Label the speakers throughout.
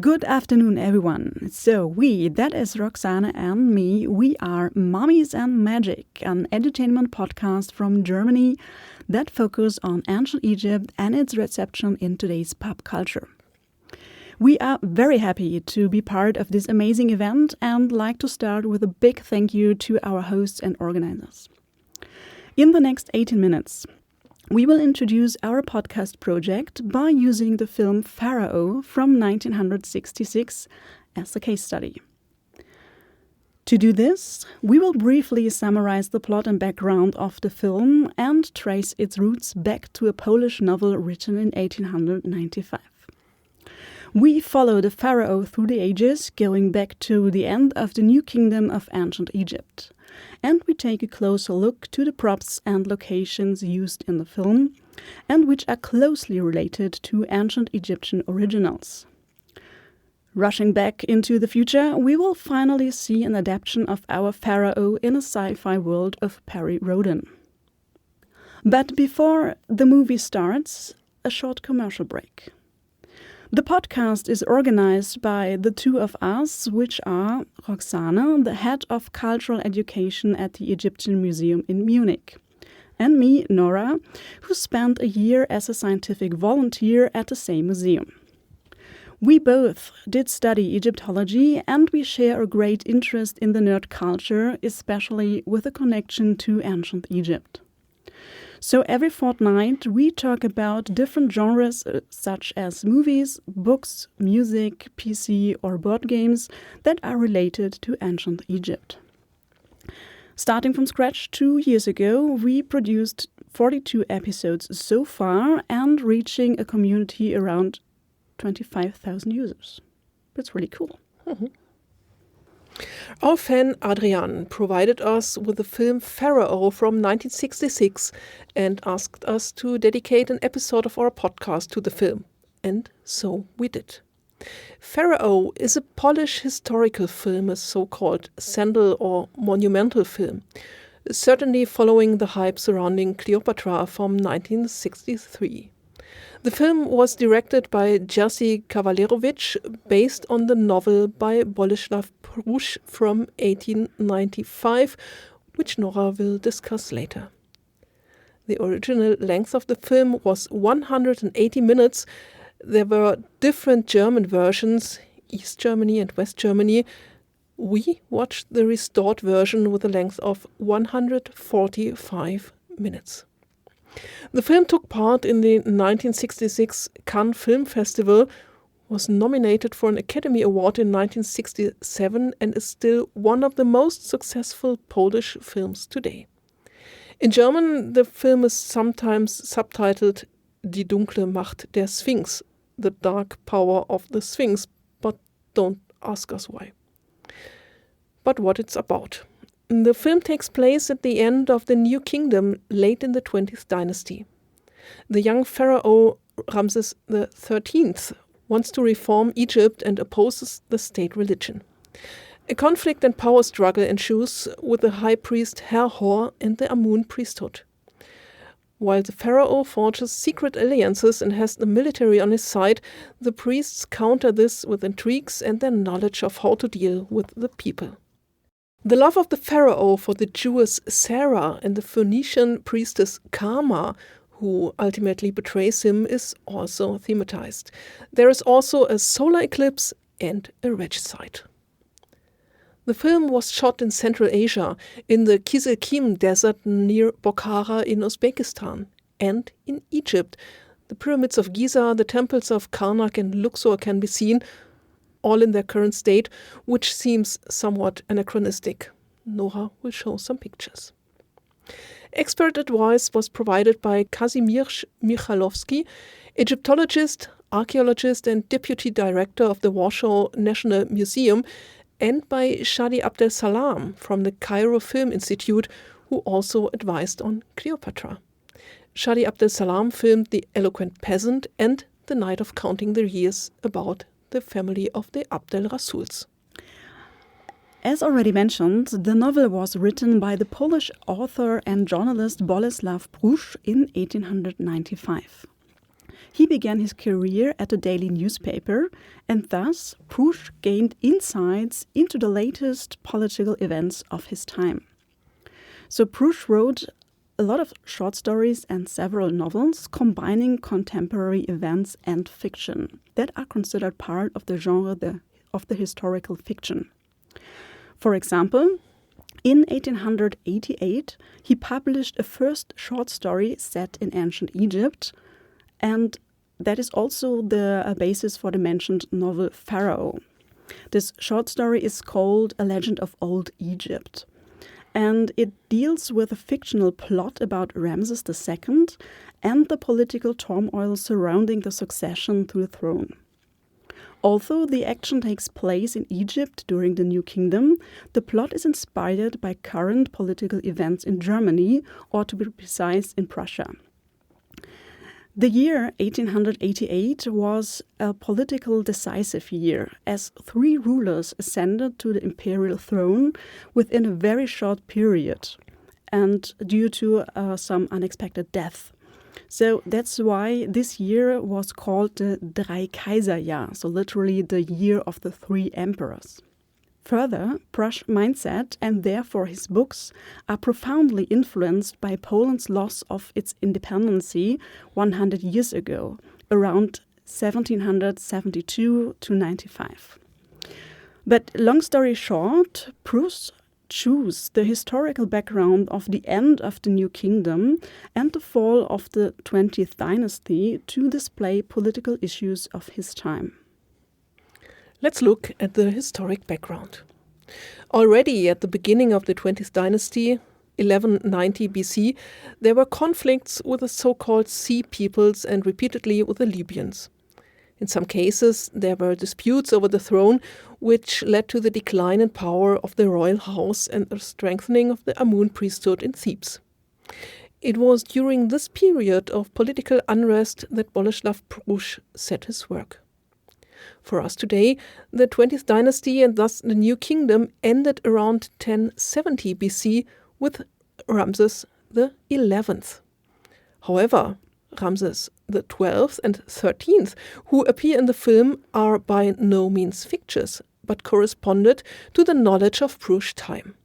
Speaker 1: Good afternoon, everyone. So that is Roxane and me, we are Mummies and Magic, an edutainment podcast from Germany that focus on ancient Egypt and its reception in today's pop culture. We are very happy to be part of this amazing event and like to start with a big thank you to our hosts and organizers. In the next 18 minutes, we will introduce our podcast project by using the film Pharaoh from 1966 as a case study. To do this, we will briefly summarize the plot and background of the film and trace its roots back to a Polish novel written in 1895. We follow the Pharaoh through the ages, going back to the end of the New Kingdom of ancient Egypt. And we take a closer look to the props and locations used in the film, and which are closely related to ancient Egyptian originals. Rushing back into the future, we will finally see an adaptation of our Pharaoh in a sci-fi world of Perry Rhodan. But before the movie starts, a short commercial break. The podcast is organized by the two of us, which are Roxane, the head of cultural education at the Egyptian Museum in Munich, and me, Nora, who spent a year as a scientific volunteer at the same museum. We both did study Egyptology and we share a great interest in the nerd culture, especially with a connection to ancient Egypt. So every fortnight we talk about different genres such as movies, books, music, PC or board games that are related to ancient Egypt. Starting from scratch 2 years ago, we produced 42 episodes so far and reaching a community around 25,000 users. That's really cool.
Speaker 2: Mm-hmm. Our fan Adrian provided us with the film Pharaoh from 1966 and asked us to dedicate an episode of our podcast to the film. And so we did. Pharaoh is a Polish historical film, a so-called sandal or monumental film, certainly following the hype surrounding Cleopatra from 1963. The film was directed by Jerzy Kawalerowicz, based on the novel by Bolesław Prusz from 1895, which Nora will discuss later. The original length of the film was 180 minutes. There were different German versions, East Germany and West Germany. We watched the restored version with a length of 145 minutes. The film took part in the 1966 Cannes Film Festival, was nominated for an Academy Award in 1967 and is still one of the most successful Polish films today. In German, the film is sometimes subtitled Die dunkle Macht der Sphinx, the dark power of the Sphinx, but don't ask us why. But what it's about. The film takes place at the end of the New Kingdom, late in the 20th dynasty. The young pharaoh Ramses XIII wants to reform Egypt and opposes the state religion. A conflict and power struggle ensues with the high priest Herhor and the Amun priesthood. While the pharaoh forges secret alliances and has the military on his side, the priests counter this with intrigues and their knowledge of how to deal with the people. The love of the pharaoh for the Jewess Sarah and the Phoenician priestess Kama, who ultimately betrays him, is also thematized. There is also a solar eclipse and a regicide. The film was shot in Central Asia, in the Kizilkim Desert near Bokhara in Uzbekistan, and in Egypt. The pyramids of Giza, the temples of Karnak and Luxor can be seen, all in their current state, which seems somewhat anachronistic. Nora will show some pictures. Expert advice was provided by Kazimierz Michalowski, Egyptologist, archaeologist and deputy director of the Warsaw National Museum, and by Shadi Abdel Salam from the Cairo Film Institute, who also advised on Cleopatra. Shadi Abdel Salam filmed The Eloquent Peasant and The Night of Counting the Years, about the family of the Abdel Rasuls.
Speaker 1: As already mentioned, the novel was written by the Polish author and journalist Bolesław Prusz in 1895. He began his career at a daily newspaper, and thus Prusch gained insights into the latest political events of his time. So Prusch wrote a lot of short stories and several novels combining contemporary events and fiction that are considered part of the genre of the historical fiction. For example, in 1888, he published a first short story set in ancient Egypt, and that is also the basis for the mentioned novel Pharaoh. This short story is called A Legend of Old Egypt, and it deals with a fictional plot about Ramses II and the political turmoil surrounding the succession to the throne. Although the action takes place in Egypt during the New Kingdom, the plot is inspired by current political events in Germany, or to be precise, in Prussia. The year 1888 was a political decisive year, as 3 rulers ascended to the imperial throne within a very short period, and due to some unexpected death. So that's why this year was called the Drei-Kaiser-Jahr, so literally the year of the 3 emperors. Further, Prusch's mindset and therefore his books are profoundly influenced by Poland's loss of its independence 100 years ago, around 1772 to 95. But long story short, Prusch chose the historical background of the end of the New Kingdom and the fall of the 20th dynasty to display political issues of his time.
Speaker 2: Let's look at the historic background. Already at the beginning of the 20th dynasty, 1190 BC, there were conflicts with the so-called Sea Peoples and repeatedly with the Libyans. In some cases, there were disputes over the throne, which led to the decline in power of the royal house and the strengthening of the Amun priesthood in Thebes. It was during this period of political unrest that Boleslav Prusch set his work. For us today, the 20th dynasty and thus the New Kingdom ended around 1070 BC with Ramses XI. However, Ramses the 12th and 13th, who appear in the film, are by no means fictitious, but corresponded to the knowledge of Prusch's time.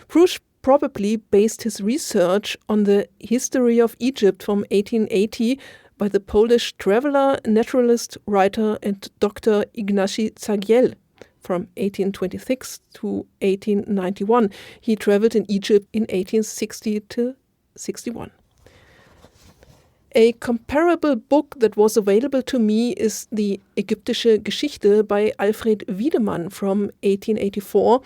Speaker 2: Prusch probably based his research on the history of Egypt from 1880 by the Polish traveler, naturalist, writer and Dr. Ignacy Zagiel. From 1826 to 1891, he traveled in Egypt in 1860 to 61. A comparable book that was available to me is the Ägyptische Geschichte by Alfred Wiedemann from 1884,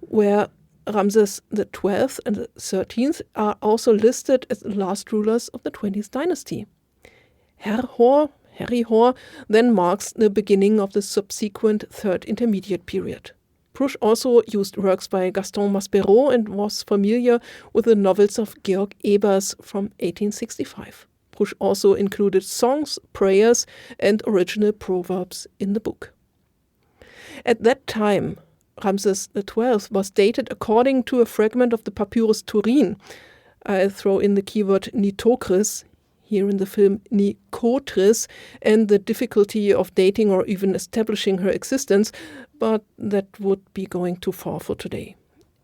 Speaker 2: where Ramses XII and the 13th are also listed as the last rulers of the 20th dynasty. Herihor then marks the beginning of the subsequent Third Intermediate period. Prusch also used works by Gaston Maspero and was familiar with the novels of Georg Ebers from 1865. Prusch also included songs, prayers, and original proverbs in the book. At that time, Ramses XII was dated according to a fragment of the Papyrus Turin. I throw in the keyword Nitocris, here in the film Nikotris, and the difficulty of dating or even establishing her existence, but that would be going too far for today.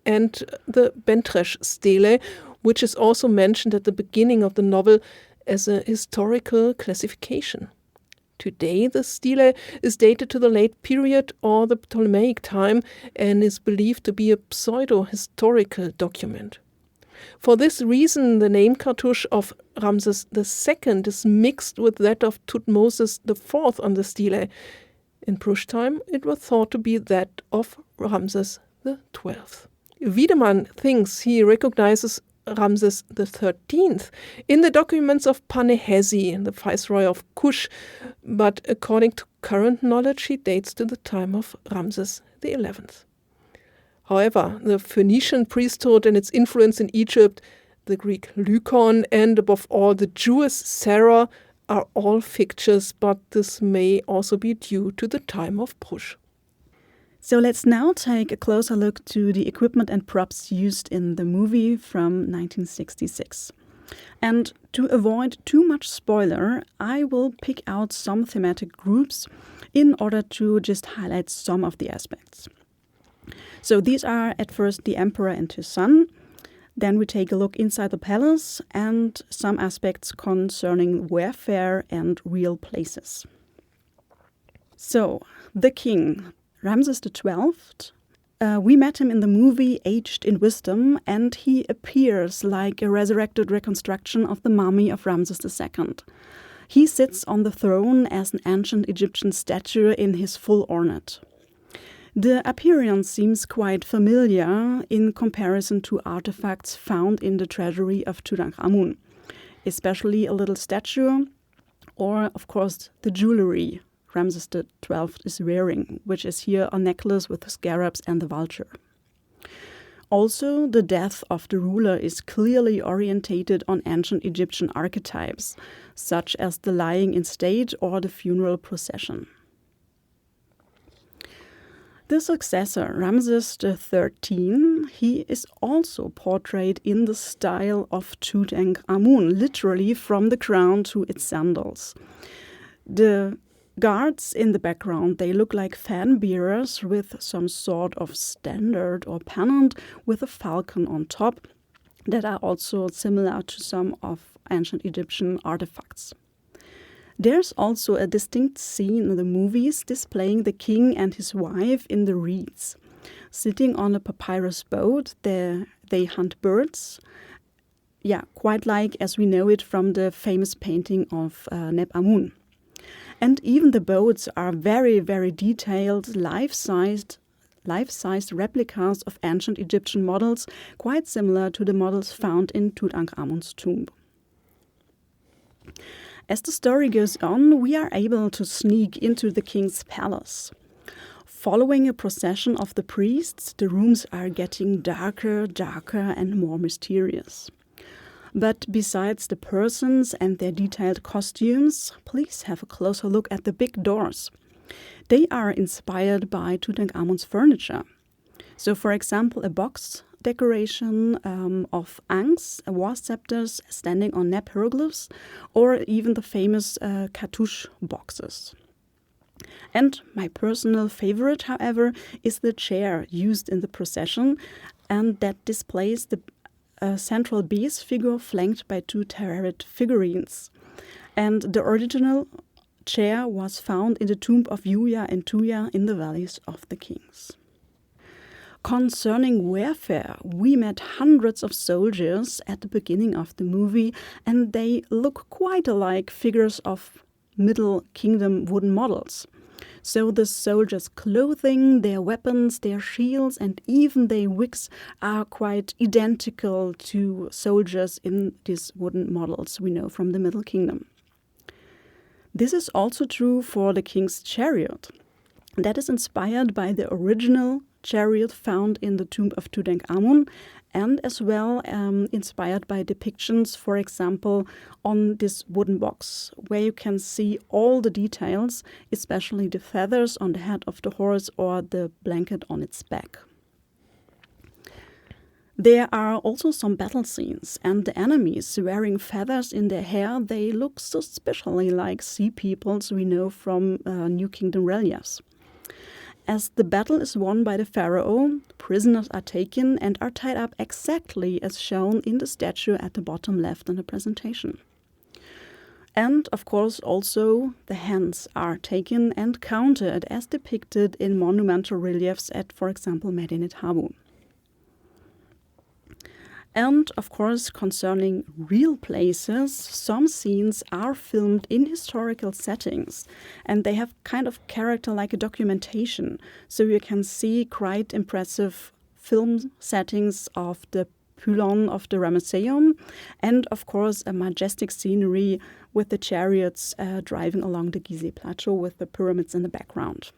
Speaker 2: And the Bentreš stele, which is also mentioned at the beginning of the novel as a historical classification. Today, the stele is dated to the late period or the Ptolemaic time and is believed to be a pseudo-historical document. For this reason, the name cartouche of Ramses II is mixed with that of Thutmosis IV on the stele. In Prusch's time, it was thought to be that of Ramses XII. Wiedemann thinks he recognizes Ramses XIII in the documents of Panehesi, the viceroy of Kush, but according to current knowledge, he dates to the time of Ramses XI. However, the Phoenician priesthood and its influence in Egypt, the Greek Lykon, and above all the Jewess Sarah are all fictitious, but this may also be due to the time of Prusch.
Speaker 1: So let's now take a closer look to the equipment and props used in the movie from 1966. And to avoid too much spoiler, I will pick out some thematic groups in order to just highlight some of the aspects. So these are at first the emperor and his son. Then we take a look inside the palace and some aspects concerning warfare and real places. So, the king, Ramses XII, we met him in the movie Aged in Wisdom, and he appears like a resurrected reconstruction of the mummy of Ramses II. He sits on the throne as an ancient Egyptian statue in his full ornate. The appearance seems quite familiar in comparison to artifacts found in the treasury of Tutankhamun, especially a little statue or, of course, the jewelry Ramses XII is wearing, which is here a necklace with the scarabs and the vulture. Also, the death of the ruler is clearly orientated on ancient Egyptian archetypes, such as the lying in state or the funeral procession. The successor, Ramses XIII, he is also portrayed in the style of Tutankhamun, literally from the crown to its sandals. The guards in the background, they look like fan bearers with some sort of standard or pennant with a falcon on top that are also similar to some of ancient Egyptian artifacts. There's also a distinct scene in the movies displaying the king and his wife in the reeds. Sitting on a papyrus boat, they hunt birds. Yeah, quite like as we know it from the famous painting of Neb Amun. And even the boats are very, very detailed, life-sized replicas of ancient Egyptian models, quite similar to the models found in Tutankhamun's tomb. As the story goes on, we are able to sneak into the king's palace. Following a procession of the priests, the rooms are getting darker, and more mysterious. But besides the persons and their detailed costumes, please have a closer look at the big doors. They are inspired by Tutankhamun's furniture. So, for example, a box decoration of ankhs, war scepters standing on Neb hieroglyphs, or even the famous cartouche boxes. And my personal favorite, however, is the chair used in the procession, and that displays the central base figure flanked by two terraried figurines. And the original chair was found in the tomb of Yuya and Tuya in the valleys of the kings. Concerning warfare, we met hundreds of soldiers at the beginning of the movie, and they look quite alike figures of Middle Kingdom wooden models. So the soldiers' clothing, their weapons, their shields, and even their wigs are quite identical to soldiers in these wooden models we know from the Middle Kingdom. This is also true for the king's chariot. That is inspired by the original chariot found in the tomb of Tutankhamun, and as well inspired by depictions, for example, on this wooden box, where you can see all the details, especially the feathers on the head of the horse or the blanket on its back. There are also some battle scenes, and the enemies wearing feathers in their hair, they look suspiciously like sea peoples we know from New Kingdom reliefs. As the battle is won by the Pharaoh, prisoners are taken and are tied up exactly as shown in the statue at the bottom left in the presentation. And, of course, also the hands are taken and counted as depicted in monumental reliefs at, for example, Medinet Habu. And, of course, concerning real places, some scenes are filmed in historical settings, and they have kind of character like a documentation. So you can see quite impressive film settings of the pylon of the Ramesseum, and, of course, a majestic scenery with the chariots driving along the Gizeh Plateau with the pyramids in the background.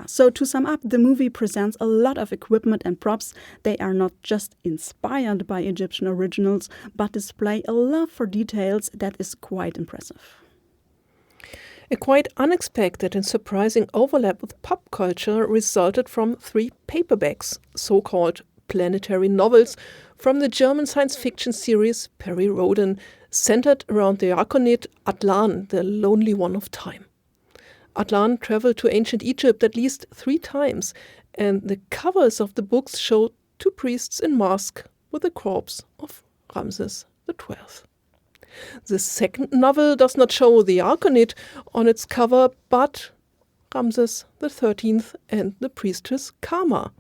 Speaker 1: So to sum up, the movie presents a lot of equipment and props. They are not just inspired by Egyptian originals, but display a love for details that is quite impressive.
Speaker 2: A quite unexpected and surprising overlap with pop culture resulted from 3 paperbacks, so-called planetary novels, from the German science fiction series Perry Rhodan, centered around the Archonid Atlan, the lonely one of time. Atlan traveled to ancient Egypt at least 3 times, and the covers of the books show 2 priests in mask with the corpse of Ramses XII. The second novel does not show the Archonid on its cover, but Ramses XIII and the priestess Kama.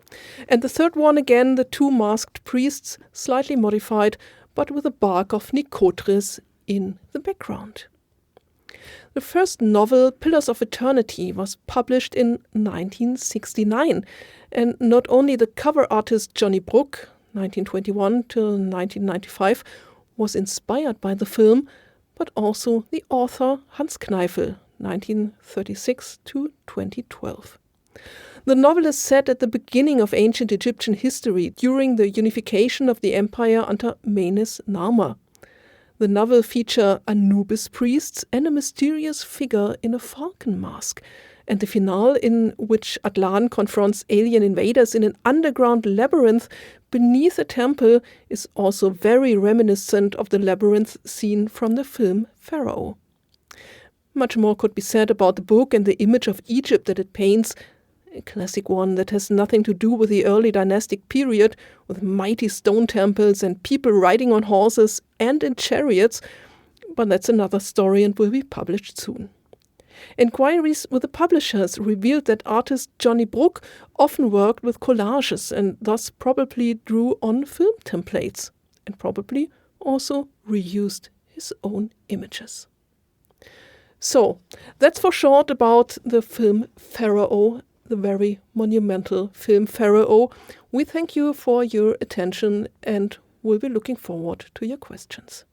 Speaker 2: And the third one, again, the 2 masked priests, slightly modified, but with the bark of Nikotres in the background. The first novel, Pillars of Eternity, was published in 1969, and not only the cover artist Johnny Brooke, 1921 till 1995, was inspired by the film, but also the author Hans Kneifel, 1936 to 2012. The novel is set at the beginning of ancient Egyptian history during the unification of the empire under Menes Narmer. The novel features Anubis priests and a mysterious figure in a falcon mask, and the finale in which Atlan confronts alien invaders in an underground labyrinth beneath a temple is also very reminiscent of the labyrinth scene from the film Pharaoh. Much more could be said about the book and the image of Egypt that it paints, a classic one that has nothing to do with the early dynastic period, with mighty stone temples and people riding on horses and in chariots, but that's another story and will be published soon. Inquiries with the publishers revealed that artist Johnny Brooke often worked with collages and thus probably drew on film templates, and probably also reused his own images. So, that's for short about the film Pharaoh, the very monumental film Pharaoh. We thank you for your attention and will be looking forward to your questions.